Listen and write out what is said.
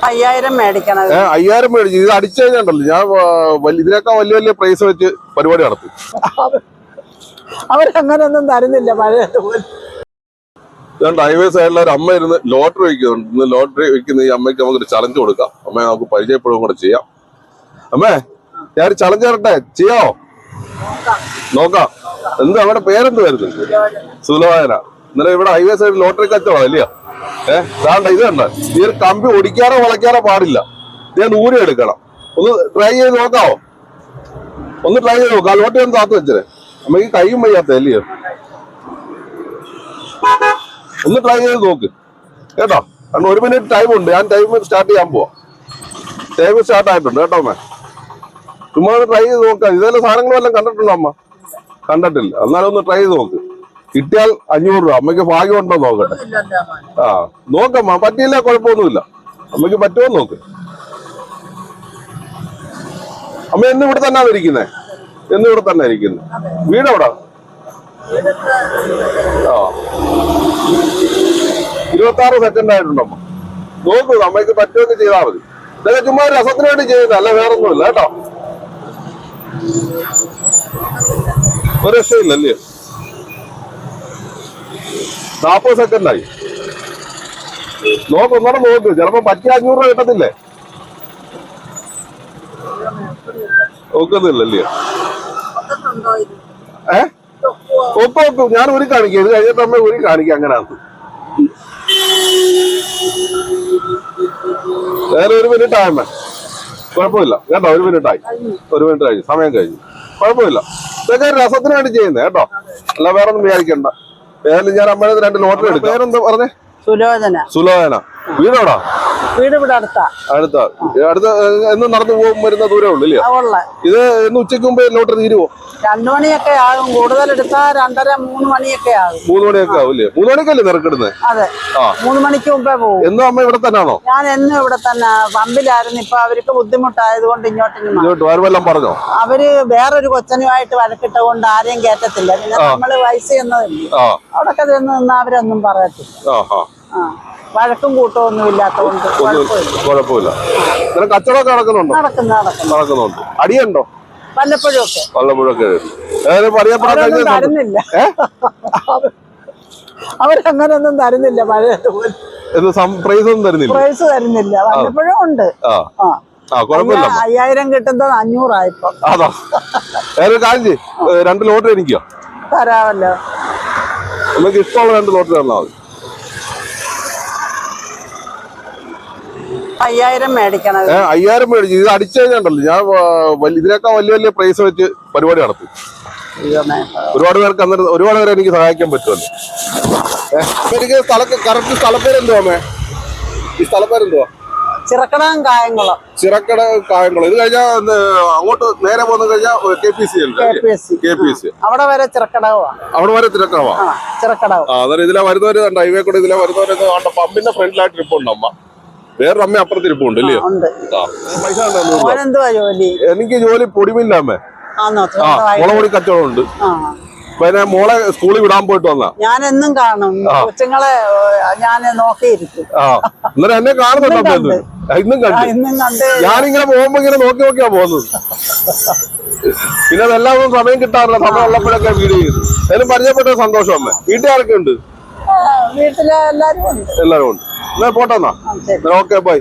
5000 മേടിക്കണം. 5000 മേടിച്ചു. ഇത് അടിച്ചു കഴിഞ്ഞാണ്ടല്ലോ ഞാൻ ഇതിനേക്കാൾ വലിയ വലിയ പ്രൈസ് വെച്ച് പരിപാടി നടത്തും. അവരങ്ങനൊന്നും തരുന്നില്ല പഴയതുപോലെ. ഹൈവേ സൈഡിൽ ഒരു അമ്മ ഇരുന്ന് ലോട്ടറി വയ്ക്കുന്നുണ്ട്. ഇന്ന് ലോട്ടറി വയ്ക്കുന്ന ഈ അമ്മയ്ക്ക് നമുക്കൊരു ചലഞ്ച് കൊടുക്കാം. അമ്മയെ നമുക്ക് പരിചയപ്പെടുകയും കൂടെ ചെയ്യാം. അമ്മേ ഞാൻ ചലഞ്ച് തരട്ടെ, ചെയ്യാവോ? നോക്കാം. എന്താ അവിടെ പേരെന്ത് വരുന്നത്? സുലോചന. ഇന്നലെ ഇവിടെ ഹൈവേ സൈഡിൽ ലോട്ടറി കച്ചവടം അല്ലയോ? ഇതാണ്ട ഇത് കണ്ട, ഈ ഒരു കമ്പി ഒടിക്കാറോ വളയ്ക്കാറോ പാടില്ല. ഞാൻ ഊരി എടുക്കണം. ഒന്ന് ട്രൈ ചെയ്ത് നോക്കാവോ? ഒന്ന് ട്രൈ ചെയ്ത് നോക്കാം. ലോട്ടറി ഒന്ന് താത്ത് വെച്ചേ. അമ്മയ്ക്ക് കൈയും വയ്യാത്ത അല്ലയോ? ഒന്ന് ട്രൈ ചെയ്ത് നോക്ക് കേട്ടോ. കാരണം 1 മിനിറ്റ് ടൈം ഉണ്ട്. ഞാൻ ടൈം സ്റ്റാർട്ട് ചെയ്യാൻ പോവാം. ടൈം സ്റ്റാർട്ട് ആയിട്ടുണ്ട് കേട്ടോ അമ്മ. ചുമ്മാ ട്രൈ ചെയ്ത് നോക്കാം. ഇതേപോലെ സാധനങ്ങൾ വല്ലതും കണ്ടിട്ടുണ്ടോ അമ്മ? കണ്ടിട്ടില്ല. എന്നാലും ഒന്ന് ട്രൈ ചെയ്ത് നോക്ക്. കിട്ടിയാൽ 500 രൂപ. അമ്മയ്ക്ക് ഭാഗ്യം ഉണ്ടോ നോക്കട്ടെ. നോക്കമ്മ. പറ്റിയില്ല കുഴപ്പമൊന്നുമില്ല. അമ്മയ്ക്ക് പറ്റുമോ നോക്ക്. അമ്മ എന്ന് ഇവിടെ തന്നെ ഇരിക്കുന്നേ? എന്ന് ഇവിടെ തന്നെ ഇരിക്കുന്നത്. വീടെവിടാ? 26 സെക്കൻഡ് ആയിട്ടുണ്ടമ്മ. നോക്കൂ, അമ്മയ്ക്ക് പറ്റുമൊക്കെ ചെയ്താൽ മതി. ഇതൊക്കെ ചുമ്മാ രസത്തിന് വേണ്ടി ചെയ്യുന്നത് അല്ല, വേറൊന്നുമില്ല കേട്ടോ. ഒരു രക്ഷയില്ലല്ലേ? 40 സെക്കൻഡായി. ഒന്നോടെ നോക്ക്. ചിലപ്പോ പറ്റിയ 500 രൂപ കിട്ടത്തില്ലേ? നോക്കുന്നില്ലല്ലേ? ഒപ്പ് ഞാൻ ഒരു കാണിക്കാം. ഇത് കഴിഞ്ഞിട്ട് അമ്മ ഒരു കാണിക്കാം. അങ്ങനെയാണ്. വേറെ 1 മിനിറ്റ് ആയമ്മ. കുഴപ്പമില്ല കേട്ടോ. 1 മിനിറ്റ് ആയി. 1 മിനിറ്റ് കഴിഞ്ഞു. സമയം കഴിഞ്ഞു. കുഴപ്പമില്ല. ഇതൊക്കെ രസത്തിന് വേണ്ടി ചെയ്യുന്നേ കേട്ടോ. അല്ല വേറെ ഒന്നും വിചാരിക്കണ്ട. ഏതായാലും ഞാൻ അമ്മയുടെ 2 ലോട്ടറി എടുക്കാം. പേരെന്താ പറഞ്ഞേ? സുലോചന. സുലോചന. വീടോടാ? വീട് ഇവിടെ അടുത്ത എന്ന് നടന്നു പോകും വരുന്ന ദൂരേ ഉള്ളു ഇല്ലേ? ഇത് ഇന്ന് ഉച്ചയ്ക്ക് മുമ്പ് ലോട്ടറി തീരുവോ? 2 മണിയൊക്കെ ആകും. കൂടുതൽ എടുത്താൽ 2:30 3 മണിയൊക്കെ ആകും. 3 മണിയൊക്കെ ആവും ഇല്ലേ? 3 മണിക്കല്ലേ നിറക്കിടുന്നത്? അതെ, 3 മണിക്ക് മുമ്പേ പോകും. എന്നും അമ്മ ഇവിടെ തന്നെയാണോ? ഞാൻ എന്നും ഇവിടെ തന്നെ. പമ്പിലായിരുന്നു. ഇപ്പൊ അവർക്ക് ബുദ്ധിമുട്ടായത് കൊണ്ട് ഇങ്ങോട്ട് ആരുമെല്ലാം പറഞ്ഞോ? അവര് വേറൊരു കൊച്ചനുമായിട്ട് വഴക്കിട്ട കൊണ്ട് ആരെയും കേട്ടത്തില്ല. പിന്നെ നമ്മള് വയസ്സ് ചെന്നതല്ലേ, അവിടെ ചെന്ന് നിന്നാ അവരൊന്നും പറയത്തില്ല. വഴക്കും കൂട്ടമൊന്നും ഇല്ലാത്തതുകൊണ്ട് കുഴപ്പമില്ല. കച്ചവടമൊക്കെ നടക്കുന്നുണ്ട്. അടിയുണ്ടോ? വല്ലപ്പോഴൊക്കെ തരുന്നില്ല. അവരങ്ങനൊന്നും തരുന്നില്ല പഴയതുപോലെ. പ്രൈസ് തരുന്നില്ല. വല്ലപ്പോഴും ഉണ്ട്. 5000 കിട്ടുന്നത് 500 ആയിപ്പോ. അതാ കാര്യം 2 ലോട്ടറി എനിക്കോ തരാമല്ലോ. നമുക്ക് ഇഷ്ടമുള്ള 2 ലോട്ടറി തന്നാൽ മതി. 5000 മേടിക്കണം. 5000 മേടിച്ചു. ഇത് അടിച്ചു കഴിഞ്ഞാണ്ടല്ലോ ഞാൻ ഇതിനേക്കാൾ വലിയ വലിയ പ്രൈസ് വെച്ച് പരിപാടി നടത്തും. ഒരുപാട് പേർക്ക് അന്നേരം ഒരുപാട് പേരെ എനിക്ക് സഹായിക്കാൻ പറ്റുമല്ലോ. എനിക്ക് കറക്റ്റ് സ്ഥലപ്പേര് എന്തുവാ അമ്മേ? ഈ സ്ഥലപ്പേരെന്തുവാ? ചിറക്കടം കായംകുളം. ഇത് കഴിഞ്ഞാൽ അങ്ങോട്ട് നേരെ പോന്നു കഴിഞ്ഞാൽ KPC അവിടെ വരെ ചിറക്കടവാ. അന്നേരം ഇതിലെ വരുന്നവര് ഹൈവേ കൂടെ ഇതിലെ വരുന്നവര് പമ്പിന്റെ ഫ്രണ്ടിലായിട്ട് ഇരിപ്പുണ്ട് അമ്മ. വേറൊരു അമ്മ അപ്പുറത്ത് ഇരിപ്പുണ്ട് ഇല്ലയോ? പൈസ എനിക്ക് ജോലി പൊടിമില്ല അമ്മേ. മുളകൊടി കച്ചവടം ഉണ്ട്. പിന്നെ മോളെ സ്കൂളിൽ വിടാൻ പോയിട്ട് വന്നാ ഞാൻ എന്നും കാണും. കൊച്ചുങ്ങളെ ഞാൻ നോക്കിയിരിക്കും. അന്നേരം എന്നെ കാണുന്നുണ്ടോ? ഇന്നും കണ്ട് ഞാനിങ്ങനെ പോകുമ്പോ ഇങ്ങനെ നോക്കിയാ പോകുന്നത്. പിന്നെ അതെല്ലാം സമയം കിട്ടാറില്ല. സമയം ഉള്ളപ്പോഴൊക്കെ വീഡിയോ ചെയ്തു. അതിലും പരിചയപ്പെട്ട സന്തോഷം അമ്മ. വീട്ടുകാരൊക്കെ ഉണ്ട്? വീട്ടിലെ എല്ലാരും ഉണ്ട്. എന്നാ പോട്ടെന്നാ. Okay bye.